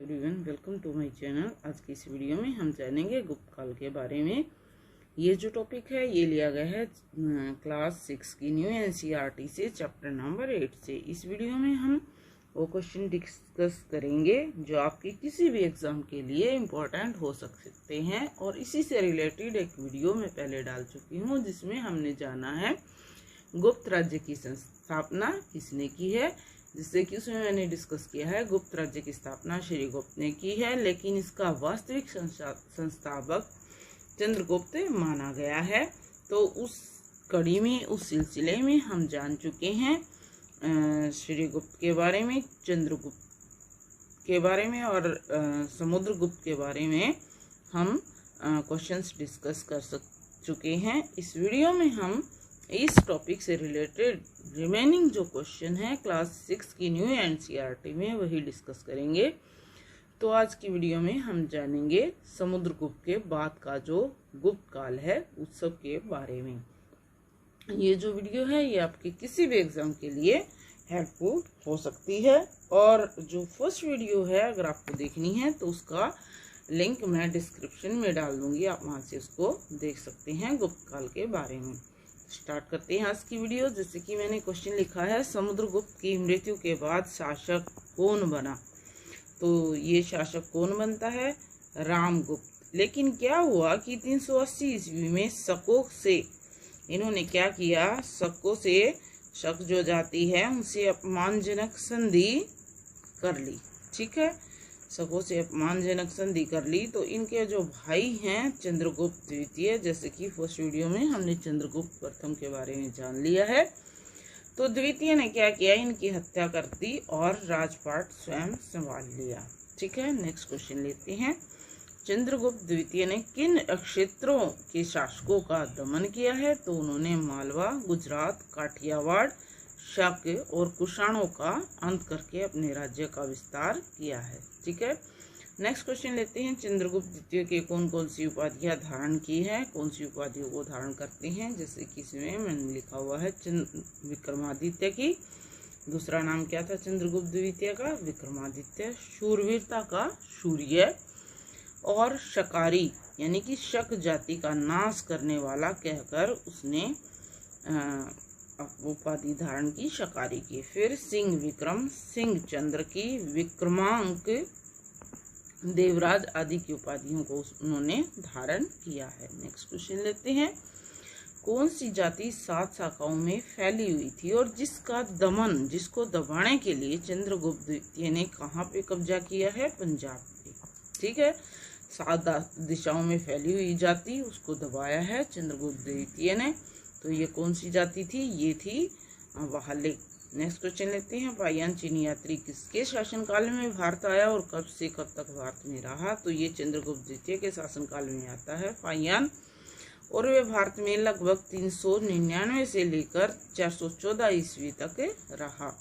Everyone, welcome to my channel. आज की इस वीडियो में हम जानेंगे गुप्त काल के बारे में। ये जो टॉपिक है ये लिया गया है क्लास 6 की न्यू एनसीईआरटी से चैप्टर नंबर 8 से। इस वीडियो में हम वो क्वेश्चन डिस्कस करेंगे जो आपके किसी भी एग्जाम के लिए इम्पोर्टेंट हो सकते हैं, और इसी से रिलेटेड एक वीडियो मैं पहले डाल चुकी हूँ जिसमें हमने जाना है गुप्त राज्य की स्थापना किसने की है, जिससे कि उसमें मैंने डिस्कस किया है गुप्त राज्य की स्थापना श्री गुप्त ने की है, लेकिन इसका वास्तविक संस्थापक चंद्रगुप्त माना गया है। तो उस कड़ी में, उस सिलसिले में हम जान चुके हैं श्री गुप्त के बारे में, चंद्रगुप्त के बारे में और समुद्रगुप्त के बारे में हम क्वेश्चंस डिस्कस कर चुके हैं। इस वीडियो में हम इस टॉपिक से रिलेटेड रिमेनिंग जो क्वेश्चन है क्लास 6 की न्यू एनसीईआरटी में वही डिस्कस करेंगे। तो आज की वीडियो में हम जानेंगे समुद्रगुप्त के बाद का जो गुप्त काल है उस सब के बारे में। ये जो वीडियो है ये आपके किसी भी एग्जाम के लिए हेल्पफुल हो सकती है, और जो फर्स्ट वीडियो है अगर आपको देखनी है तो उसका लिंक मैं डिस्क्रिप्शन में डाल दूंगी, आप वहां से उसको देख सकते हैं गुप्त काल के बारे में। स्टार्ट करते हैं आज की वीडियो। जैसे कि मैंने क्वेश्चन लिखा है, समुद्रगुप्त की मृत्यु के बाद शासक कौन बना? तो ये शासक कौन बनता है? रामगुप्त। लेकिन क्या हुआ कि 380 ईस्वी में शकों से इन्होंने क्या किया, शकों से, शक जो जाति है उनसे अपमानजनक संधि कर ली। ठीक है, शकों से अपमानजनक संधि कर ली। तो इनके जो भाई हैं चंद्रगुप्त द्वितीय, जैसे कि फर्स्ट वीडियो में हमने चंद्रगुप्त प्रथम के बारे में जान लिया है, तो द्वितीय ने क्या किया, इनकी हत्या कर दी और राजपाट स्वयं संभाल लिया। ठीक है, नेक्स्ट क्वेश्चन लेते हैं। चंद्रगुप्त द्वितीय ने किन क्षेत्रों के शासकों का दमन किया है? तो उन्होंने मालवा, गुजरात, काठियावाड़, शक और कुषाणों का अंत करके अपने राज्य का विस्तार किया है। ठीक है, नेक्स्ट क्वेश्चन लेते हैं। चंद्रगुप्त द्वितीय के कौन कौन सी उपाधियां धारण की है? कौन सी उपाधियों को धारण करते हैं? जैसे कि इसमें मैंने लिखा हुआ है विक्रमादित्य की। दूसरा नाम क्या था चंद्रगुप्त द्वितीय का? विक्रमादित्य। शूरवीरता का शूर्य, और शकारी यानी कि शक जाति का नाश करने वाला कहकर उसने उपाधि धारण की, शकारी की। फिर सिंह विक्रम, सिंह चंद्र की, विक्रमांक, देवराज आदि की उपाधियों को उन्होंने धारण किया है। नेक्स्ट क्वेश्चन लेते हैं। कौन सी जाति 7 शाखाओं में फैली हुई थी और जिसको दबाने के लिए चंद्रगुप्त द्वितीय ने कहाँ पे कब्जा किया है? पंजाब पे। ठीक है, 7 दिशाओं में फैली हुई जाति, उसको दबाया है चंद्रगुप्त द्वितीय ने। तो ये कौन सी जाति थी? ये थी वाहले। नेक्स्ट क्वेश्चन लेते हैं। फाहियान चीनी यात्री किसके शासनकाल में भारत आया और कब से कब तक भारत में रहा? तो ये चंद्रगुप्त द्वितीय के शासनकाल में आता है फाहियान, और वे भारत में लगभग 399 से लेकर 414 ईस्वी तक रहा।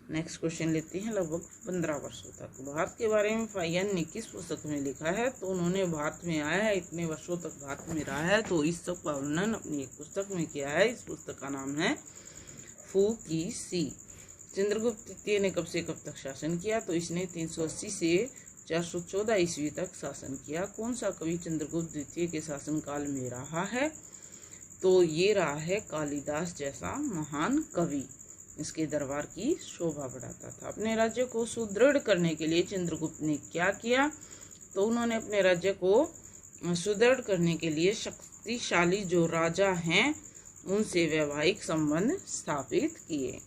नेक्स्ट क्वेश्चन लेते हैं। लगभग 15 वर्षों तक भारत के बारे में फाहियान ने किस पुस्तक में लिखा है? तो उन्होंने भारत में आया है, इतने वर्षों तक भारत में रहा है, तो इस सब का वर्णन अपनी एक पुस्तक में किया है। इस पुस्तक का नाम है फू की सी। चंद्रगुप्त द्वितीय ने कब से कब तक शासन किया? तो इसने 380 से 414 ईस्वी तक शासन किया। कौन सा कवि चंद्रगुप्त द्वितीय के शासनकाल में रहा है? तो ये रहा है कालिदास जैसा महान कवि। इसके दरबार की शोभा बढ़ाता था। अपने राज्य को सुदृढ़ करने के लिए चंद्रगुप्त ने क्या किया? तो उन्होंने अपने राज्य को सुदृढ़ करने के लिए शक्तिशाली जो राजा हैं उनसे वैवाहिक संबंध स्थापित किए।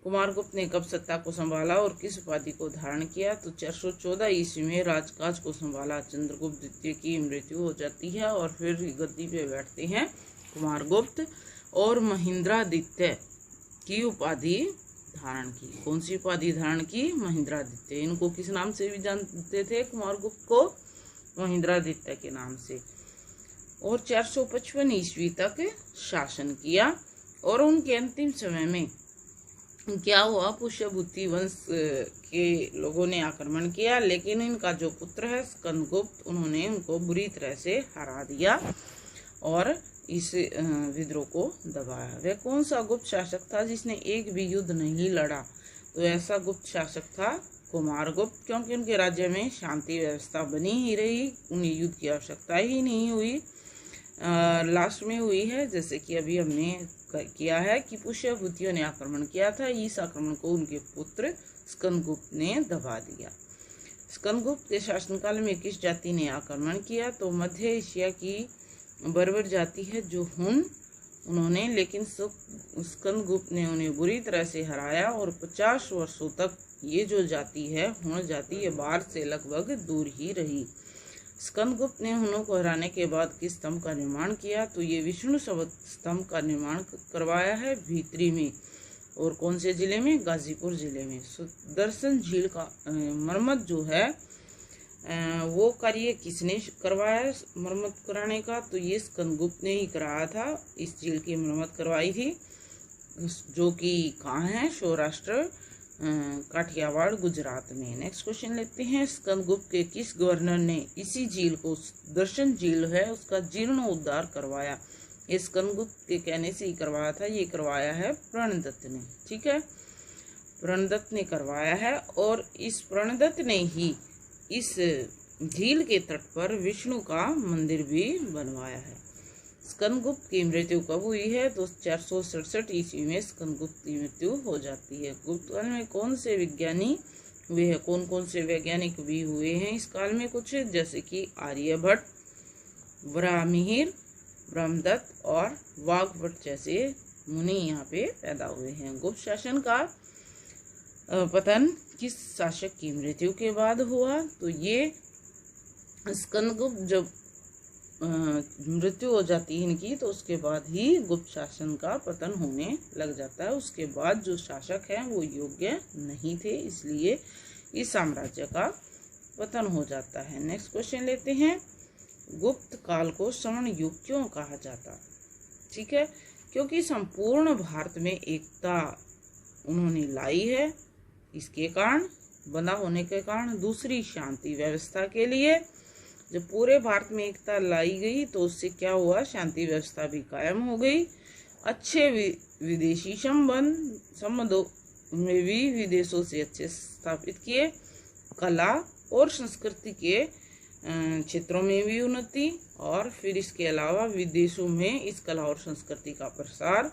कुमारगुप्त ने कब सत्ता को संभाला और किस उपाधि को धारण किया? तो 414 ईस्वी में राजकाज को संभाला। चंद्रगुप्त द्वितीय की मृत्यु हो जाती है और फिर गद्दी पे बैठते हैं कुमारगुप्त, और महेंद्रादित्य की उपाधि धारण की। कौन सी उपाधि धारण की? महेंद्रादित्य। इनको किस नाम से भी जानते थे कुमारगुप्त को? महेंद्रादित्य के नाम से। और 455 ईस्वी तक शासन किया, और उनके अंतिम समय में क्या हुआ, पुष्यभूति वंश के लोगों ने आक्रमण किया, लेकिन इनका जो पुत्र है स्कंदगुप्त, उन्होंने उनको बुरी तरह से हरा दिया और इस विद्रोह को दबाया। वह कौन सा गुप्त शासक था जिसने एक भी युद्ध नहीं लड़ा? तो ऐसा गुप्त शासक था कुमारगुप्त, क्योंकि उनके राज्य में शांति व्यवस्था बनी ही रही, उन्हें युद्ध की आवश्यकता ही नहीं हुई। लास्ट में हुई है, जैसे कि अभी हमने किया है कि पुष्यभूतियों ने आक्रमण किया था। इस आक्रमण को उनके पुत्र स्कंदगुप्त ने दबा दिया। स्कंदगुप्त के शासनकाल में किस जाति ने आक्रमण किया? तो मध्य एशिया की बर्बर जाति है जो हुन, उन्होंने, लेकिन स्कंदगुप्त ने उन्हें बुरी तरह से हराया और 50 वर्षों तक ये जो जाति है हुन जाति, ये भारत से लगभग दूर ही रही। स्कंदगुप्त ने हुनों को हराने के बाद किस स्तंभ का निर्माण किया? तो ये विष्णु स्तंभ का निर्माण करवाया है भीतरी में, और कौन से जिले में? गाजीपुर जिले में। सुदर्शन झील का मरम्मत जो है वो कार्य किसने करवाया मरम्मत कराने का? तो ये स्कंदगुप्त ने ही कराया था। इस झील की मरम्मत करवाई थी, जो कि कहाँ है? सौराष्ट्र, काठियावाड़, गुजरात में। नेक्स्ट क्वेश्चन लेते हैं। स्कंदगुप्त के किस गवर्नर ने इसी झील को, दर्शन झील है उसका जीर्णोद्धार करवाया? ये स्कंदगुप्त के कहने से ही करवाया था। ये करवाया है प्रणदत्त ने। ठीक है, प्रणदत्त ने करवाया है, और इस प्रणदत्त ने ही इस झील के तट पर विष्णु का मंदिर भी बनवाया है। स्कंदगुप्त की मृत्यु कब हुई है? तो 467 ईस्वी में स्कंदगुप्त की मृत्यु हो जाती है। गुप्त काल में कौन से विज्ञानी हुए हैं? कौन कौन से वैज्ञानिक भी हुए हैं इस काल में? कुछ जैसे कि आर्यभट्ट, ब्राह्मीर, ब्रह्मदत्त और वाग्भट जैसे मुनि यहाँ पे पैदा हुए हैं। गुप्त शासन का पतन किस शासक की मृत्यु के बाद हुआ? तो ये स्कंदगुप्त जब मृत्यु हो जाती है इनकी, तो उसके बाद ही गुप्त शासन का पतन होने लग जाता है। उसके बाद जो शासक हैं वो योग्य नहीं थे, इसलिए इस साम्राज्य का पतन हो जाता है। नेक्स्ट क्वेश्चन लेते हैं। गुप्त काल को स्वर्ण युग क्यों कहा जाता? ठीक है, क्योंकि संपूर्ण भारत में एकता उन्होंने लाई है, इसके कारण, बना होने के कारण। दूसरी, शांति व्यवस्था के लिए, जब पूरे भारत में एकता लाई गई तो उससे क्या हुआ? शांति व्यवस्था भी कायम हो गई। अच्छे विदेशी संबंधों में भी विदेशों से अच्छे स्थापित किए। कला और संस्कृति के क्षेत्रों में भी उन्नति, और फिर इसके अलावा विदेशों में इस कला और संस्कृति का प्रसार,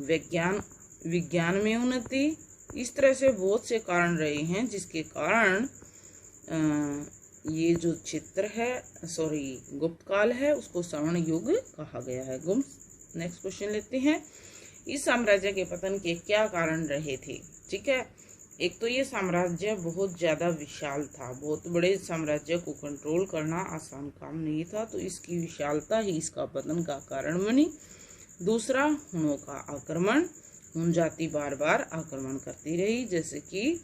विज्ञान में उन्नति। इस तरह से बहुत से कारण रहे हैं जिसके कारण ये जो क्षेत्र है, गुप्त काल है, उसको स्वर्ण युग कहा गया है। नेक्स्ट क्वेश्चन लेते हैं। इस साम्राज्य के पतन के क्या कारण रहे थे? ठीक है, एक तो ये साम्राज्य बहुत ज्यादा विशाल था, बहुत बड़े साम्राज्य को कंट्रोल करना आसान काम नहीं था, तो इसकी विशालता ही इसका पतन का कारण बनी। दूसरा, हुनों का आक्रमण, हुन जाति बार बार आक्रमण करती रही, जैसे कि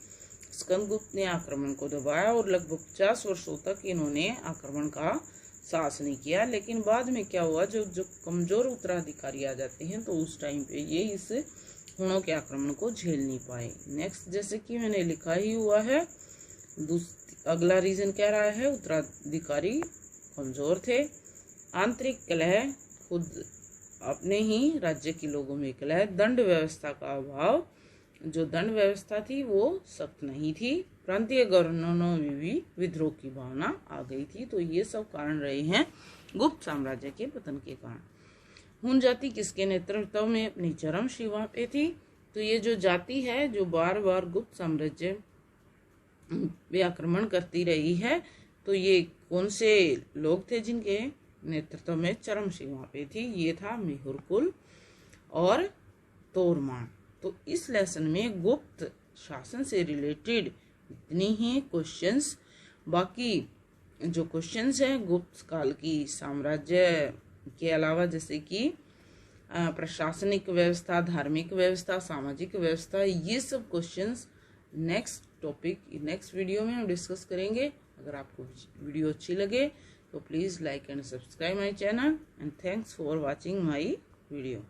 स्कंदगुप्त ने आक्रमण को दबाया और लगभग 50 वर्षों तक इन्होंने आक्रमण का साहस नहीं किया। लेकिन बाद में क्या हुआ, जो कमजोर उत्तराधिकारी आ जाते हैं तो उस टाइम पे ये इस हुनों के आक्रमण को झेल नहीं पाए। नेक्स्ट, जैसे कि मैंने लिखा ही हुआ है, अगला रीजन कह रहा है उत्तराधिकारी कमजोर थे। आंतरिक कलह, खुद अपने ही राज्य के लोगों में कलह। दंड व्यवस्था का अभाव, जो दंड व्यवस्था थी वो सख्त नहीं थी। प्रांतीय गवर्नरों में भी विद्रोह की भावना आ गई थी। तो ये सब कारण रहे हैं गुप्त साम्राज्य के पतन के कारण। हुन जाति किसके नेतृत्व में अपनी चरम सीमा पे थी? तो ये जो जाति है जो बार बार गुप्त साम्राज्य पे आक्रमण करती रही है, तो ये कौन से लोग थे जिनके नेतृत्व में चरम सीमा पे थी? ये था मेहुरकुल और तोरमान। तो इस लेसन में गुप्त शासन से रिलेटेड इतनी ही क्वेश्चंस, बाकी जो क्वेश्चंस हैं गुप्त काल की साम्राज्य के अलावा, जैसे कि प्रशासनिक व्यवस्था, धार्मिक व्यवस्था, सामाजिक व्यवस्था, ये सब क्वेश्चंस नेक्स्ट वीडियो में हम डिस्कस करेंगे। अगर आपको वीडियो अच्छी लगे तो please like and subscribe my channel, and thanks for watching my video.